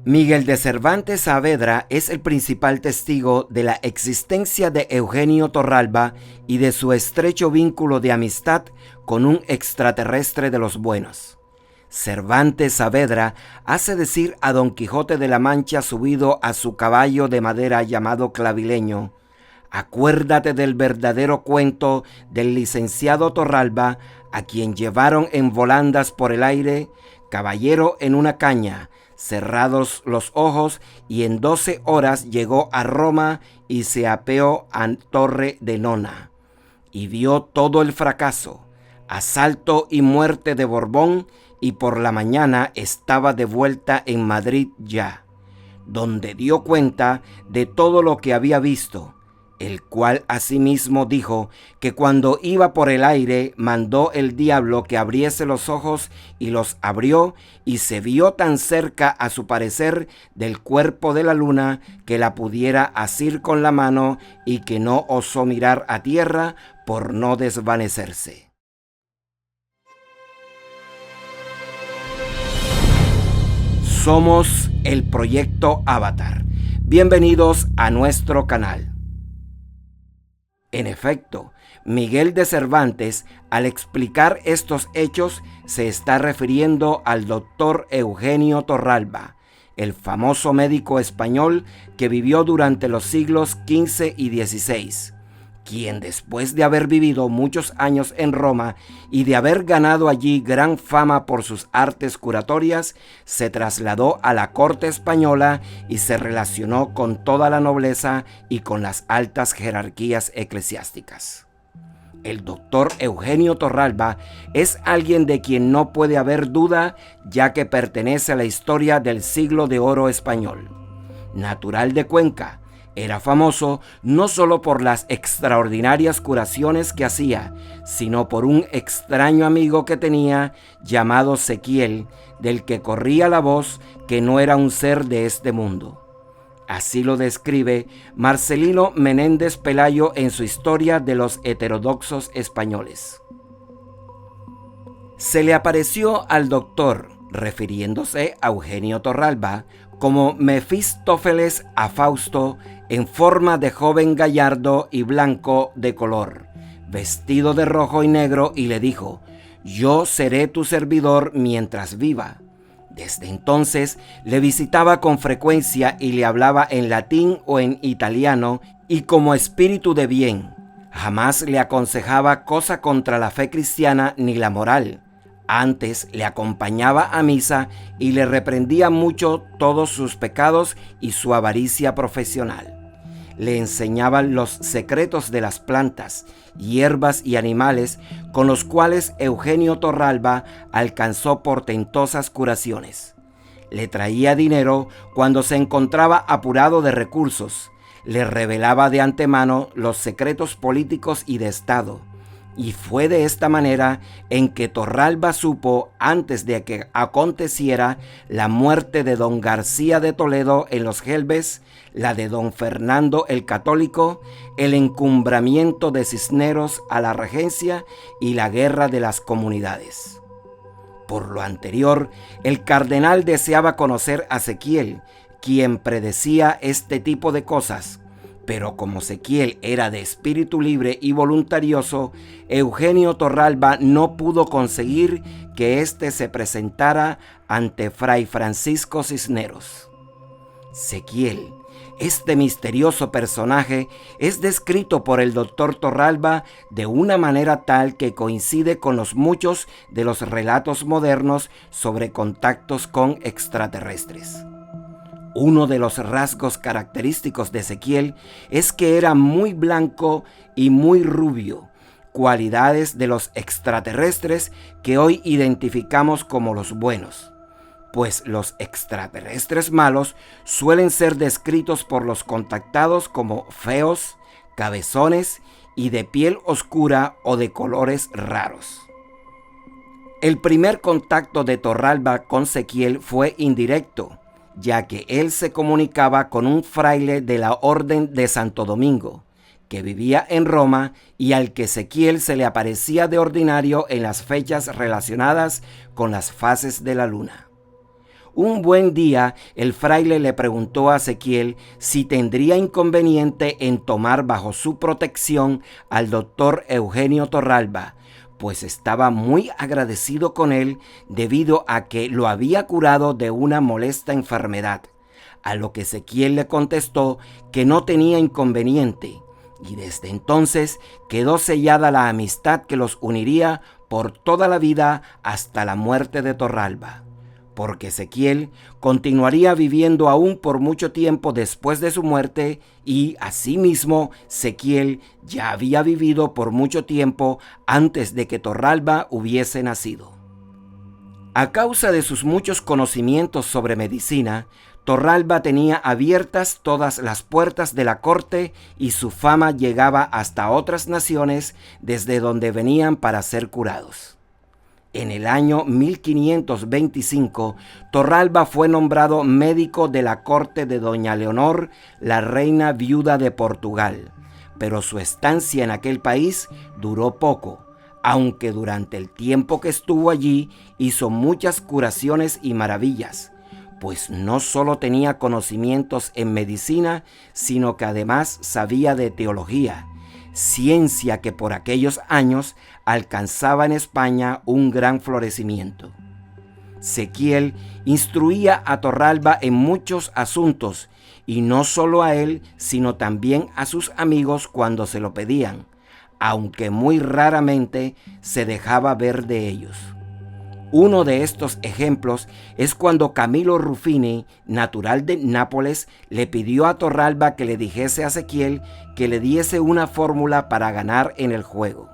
Miguel de Cervantes Saavedra es el principal testigo de la existencia de Eugenio Torralba y de su estrecho vínculo de amistad con un extraterrestre de los buenos. Cervantes Saavedra hace decir a Don Quijote de la Mancha subido a su caballo de madera llamado Clavileño: acuérdate del verdadero cuento del licenciado Torralba, a quien llevaron en volandas por el aire, caballero en una caña, cerrados los ojos, y en 12 horas llegó a Roma y se apeó a Torre de Nona. Y vio todo el fracaso, asalto y muerte de Borbón, y por la mañana estaba de vuelta en Madrid ya, donde dio cuenta de todo lo que había visto, el cual asimismo dijo que cuando iba por el aire mandó el diablo que abriese los ojos, y los abrió, y se vio tan cerca a su parecer del cuerpo de la luna que la pudiera asir con la mano, y que no osó mirar a tierra por no desvanecerse. Somos el Proyecto Avatar. Bienvenidos a nuestro canal. En efecto, Miguel de Cervantes, al explicar estos hechos, se está refiriendo al doctor Eugenio Torralba, el famoso médico español que vivió durante los siglos XV y XVI, quien después de haber vivido muchos años en Roma y de haber ganado allí gran fama por sus artes curatorias, se trasladó a la corte española y se relacionó con toda la nobleza y con las altas jerarquías eclesiásticas. El doctor Eugenio Torralba es alguien de quien no puede haber duda, ya que pertenece a la historia del siglo de oro español. Natural de Cuenca, era famoso no solo por las extraordinarias curaciones que hacía, sino por un extraño amigo que tenía llamado Sequiel, del que corría la voz que no era un ser de este mundo. Así lo describe Marcelino Menéndez Pelayo en su Historia de los Heterodoxos Españoles. Se le apareció al doctor, refiriéndose a Eugenio Torralba, como Mefistófeles a Fausto, en forma de joven gallardo y blanco de color, vestido de rojo y negro, y le dijo: yo seré tu servidor mientras viva. Desde entonces le visitaba con frecuencia y le hablaba en latín o en italiano, y como espíritu de bien, jamás le aconsejaba cosa contra la fe cristiana ni la moral. Antes le acompañaba a misa y le reprendía mucho todos sus pecados y su avaricia profesional. Le enseñaban los secretos de las plantas, hierbas y animales, con los cuales Eugenio Torralba alcanzó portentosas curaciones. Le traía dinero cuando se encontraba apurado de recursos. Le revelaba de antemano los secretos políticos y de Estado. Y fue de esta manera en que Torralba supo, antes de que aconteciera la muerte de don García de Toledo en los Gelbes, la de don Fernando el Católico, el encumbramiento de Cisneros a la regencia y la guerra de las comunidades. Por lo anterior, el cardenal deseaba conocer a Sequiel, quien predecía este tipo de cosas. Pero como Sequiel era de espíritu libre y voluntarioso, Eugenio Torralba no pudo conseguir que éste se presentara ante Fray Francisco Cisneros. Sequiel, este misterioso personaje, es descrito por el doctor Torralba de una manera tal que coincide con los muchos de los relatos modernos sobre contactos con extraterrestres. Uno de los rasgos característicos de Sequiel es que era muy blanco y muy rubio, cualidades de los extraterrestres que hoy identificamos como los buenos, pues los extraterrestres malos suelen ser descritos por los contactados como feos, cabezones y de piel oscura o de colores raros. El primer contacto de Torralba con Sequiel fue indirecto, ya que él se comunicaba con un fraile de la Orden de Santo Domingo, que vivía en Roma y al que Sequiel se le aparecía de ordinario en las fechas relacionadas con las fases de la luna. Un buen día, el fraile le preguntó a Ezequiel si tendría inconveniente en tomar bajo su protección al doctor Eugenio Torralba, pues estaba muy agradecido con él debido a que lo había curado de una molesta enfermedad, a lo que Ezequiel le contestó que no tenía inconveniente, y desde entonces quedó sellada la amistad que los uniría por toda la vida hasta la muerte de Torralba, porque Ezequiel continuaría viviendo aún por mucho tiempo después de su muerte y asimismo Ezequiel ya había vivido por mucho tiempo antes de que Torralba hubiese nacido. A causa de sus muchos conocimientos sobre medicina, Torralba tenía abiertas todas las puertas de la corte y su fama llegaba hasta otras naciones desde donde venían para ser curados. En el año 1525, Torralba fue nombrado médico de la corte de doña Leonor, la reina viuda de Portugal, pero su estancia en aquel país duró poco, aunque durante el tiempo que estuvo allí hizo muchas curaciones y maravillas, pues no solo tenía conocimientos en medicina, sino que además sabía de teología, ciencia que por aquellos años alcanzaba en España un gran florecimiento. Ezequiel instruía a Torralba en muchos asuntos, y no solo a él, sino también a sus amigos cuando se lo pedían, aunque muy raramente se dejaba ver de ellos. Uno de estos ejemplos es cuando Camilo Ruffini, natural de Nápoles, le pidió a Torralba que le dijese a Ezequiel que le diese una fórmula para ganar en el juego.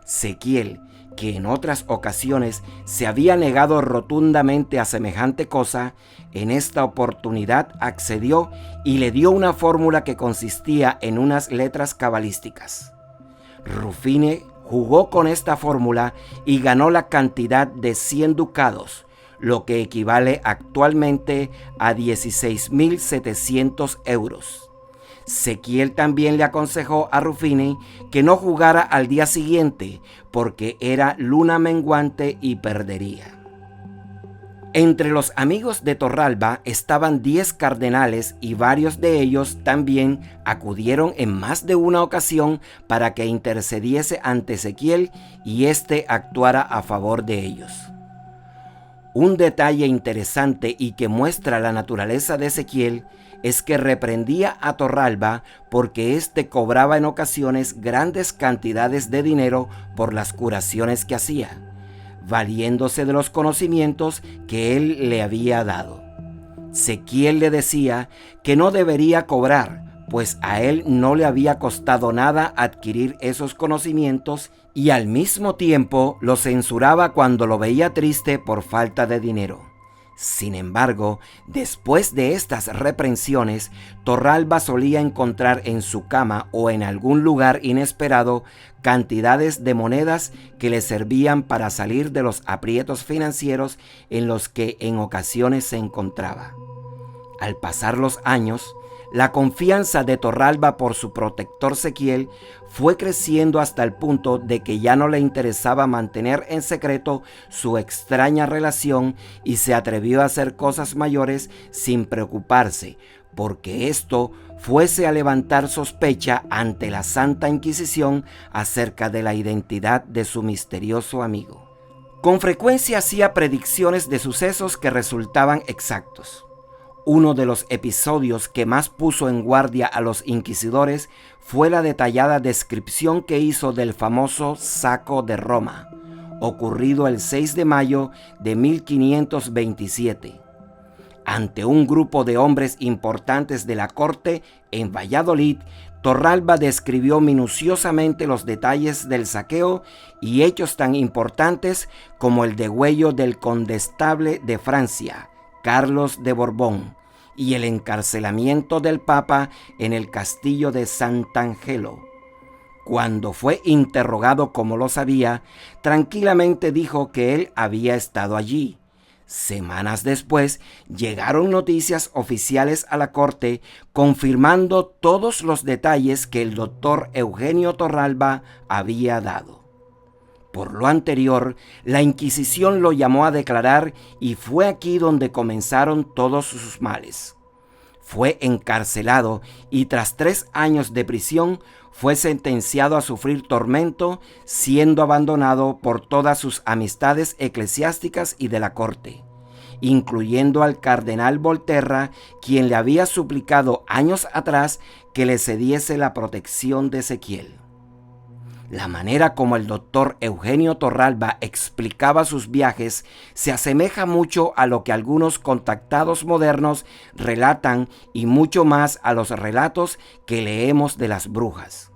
Ezequiel, que en otras ocasiones se había negado rotundamente a semejante cosa, en esta oportunidad accedió y le dio una fórmula que consistía en unas letras cabalísticas. Ruffini jugó con esta fórmula y ganó la cantidad de 100 ducados, lo que equivale actualmente a 16.700 euros. Ezequiel también le aconsejó a Ruffini que no jugara al día siguiente porque era luna menguante y perdería. Entre los amigos de Torralba estaban 10 cardenales y varios de ellos también acudieron en más de una ocasión para que intercediese ante Ezequiel y éste actuara a favor de ellos. Un detalle interesante y que muestra la naturaleza de Ezequiel es que reprendía a Torralba porque éste cobraba en ocasiones grandes cantidades de dinero por las curaciones que hacía, valiéndose de los conocimientos que él le había dado. Ezequiel le decía que no debería cobrar, pues a él no le había costado nada adquirir esos conocimientos y al mismo tiempo lo censuraba cuando lo veía triste por falta de dinero. Sin embargo, después de estas reprensiones, Torralba solía encontrar en su cama o en algún lugar inesperado cantidades de monedas que le servían para salir de los aprietos financieros en los que en ocasiones se encontraba. Al pasar los años, la confianza de Torralba por su protector Ezequiel fue creciendo hasta el punto de que ya no le interesaba mantener en secreto su extraña relación y se atrevió a hacer cosas mayores sin preocuparse, porque esto fuese a levantar sospecha ante la Santa Inquisición acerca de la identidad de su misterioso amigo. Con frecuencia hacía predicciones de sucesos que resultaban exactos. Uno de los episodios que más puso en guardia a los inquisidores fue la detallada descripción que hizo del famoso saco de Roma, ocurrido el 6 de mayo de 1527. Ante un grupo de hombres importantes de la corte en Valladolid, Torralba describió minuciosamente los detalles del saqueo y hechos tan importantes como el degüello del condestable de Francia, Carlos de Borbón, y el encarcelamiento del Papa en el castillo de Sant'Angelo. Cuando fue interrogado como lo sabía, tranquilamente dijo que él había estado allí. Semanas después llegaron noticias oficiales a la corte confirmando todos los detalles que el doctor Eugenio Torralba había dado. Por lo anterior, la Inquisición lo llamó a declarar y fue aquí donde comenzaron todos sus males. Fue encarcelado y tras 3 años de prisión fue sentenciado a sufrir tormento, siendo abandonado por todas sus amistades eclesiásticas y de la corte, incluyendo al cardenal Volterra, quien le había suplicado años atrás que le cediese la protección de Ezequiel. La manera como el doctor Eugenio Torralba explicaba sus viajes se asemeja mucho a lo que algunos contactados modernos relatan y mucho más a los relatos que leemos de las brujas.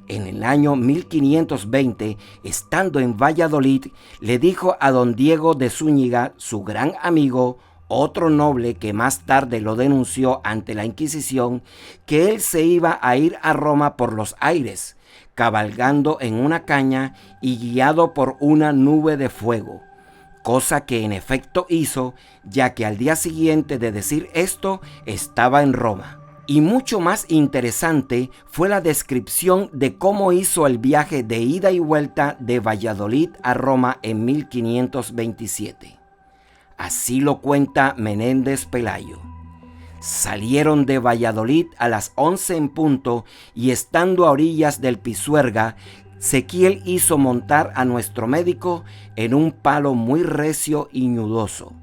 En el año 1520, estando en Valladolid, le dijo a don Diego de Zúñiga, su gran amigo, otro noble que más tarde lo denunció ante la Inquisición, que él se iba a ir a Roma por los aires, cabalgando en una caña y guiado por una nube de fuego, cosa que en efecto hizo, ya que al día siguiente de decir esto estaba en Roma. Y mucho más interesante fue la descripción de cómo hizo el viaje de ida y vuelta de Valladolid a Roma en 1527. Así lo cuenta Menéndez Pelayo. Salieron de Valladolid a las 11 en punto y estando a orillas del Pisuerga, Ezequiel hizo montar a nuestro médico en un palo muy recio y ñudoso.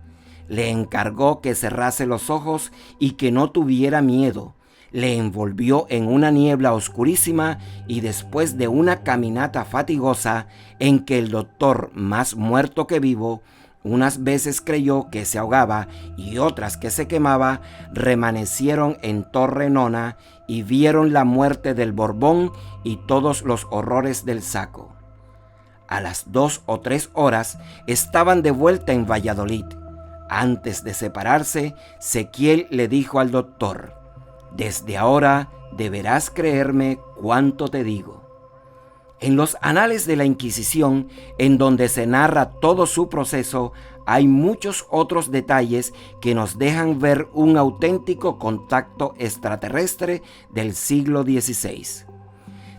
Le encargó que cerrase los ojos y que no tuviera miedo. Le envolvió en una niebla oscurísima y después de una caminata fatigosa en que el doctor, más muerto que vivo, unas veces creyó que se ahogaba y otras que se quemaba, remanecieron en Torre Nona y vieron la muerte del Borbón y todos los horrores del saco. A las 2 o 3 horas estaban de vuelta en Valladolid. Antes de separarse, Ezequiel le dijo al doctor: «Desde ahora deberás creerme cuanto te digo». En los anales de la Inquisición, en donde se narra todo su proceso, hay muchos otros detalles que nos dejan ver un auténtico contacto extraterrestre del siglo XVI.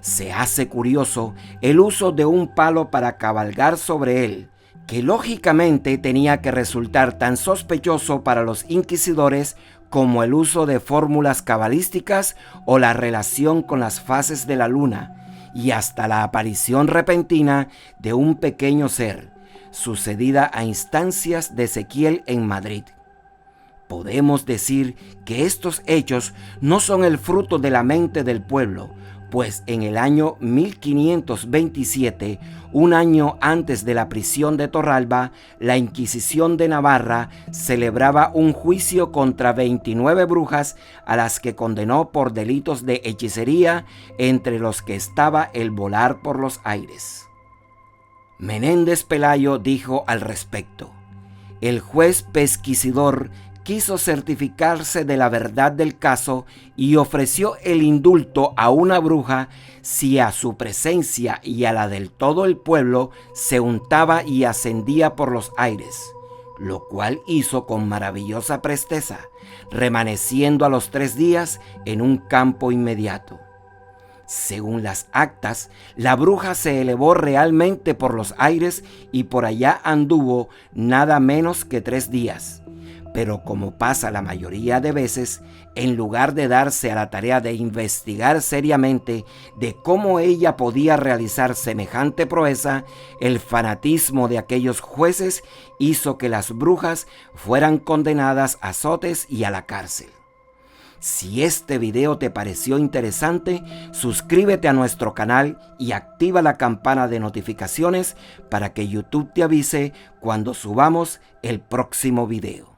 Se hace curioso el uso de un palo para cabalgar sobre él, que lógicamente tenía que resultar tan sospechoso para los inquisidores como el uso de fórmulas cabalísticas o la relación con las fases de la luna, y hasta la aparición repentina de un pequeño ser, sucedida a instancias de Ezequiel en Madrid. Podemos decir que estos hechos no son el fruto de la mente del pueblo, pues en el año 1527, un año antes de la prisión de Torralba, la Inquisición de Navarra celebraba un juicio contra 29 brujas a las que condenó por delitos de hechicería, entre los que estaba el volar por los aires. Menéndez Pelayo dijo al respecto: «El juez pesquisidor quiso certificarse de la verdad del caso y ofreció el indulto a una bruja si a su presencia y a la del todo el pueblo se untaba y ascendía por los aires, lo cual hizo con maravillosa presteza, remaneciendo a los 3 días en un campo inmediato. Según las actas, la bruja se elevó realmente por los aires y por allá anduvo nada menos que 3 días. Pero como pasa la mayoría de veces, en lugar de darse a la tarea de investigar seriamente de cómo ella podía realizar semejante proeza, el fanatismo de aquellos jueces hizo que las brujas fueran condenadas a azotes y a la cárcel. Si este video te pareció interesante, suscríbete a nuestro canal y activa la campana de notificaciones para que YouTube te avise cuando subamos el próximo video.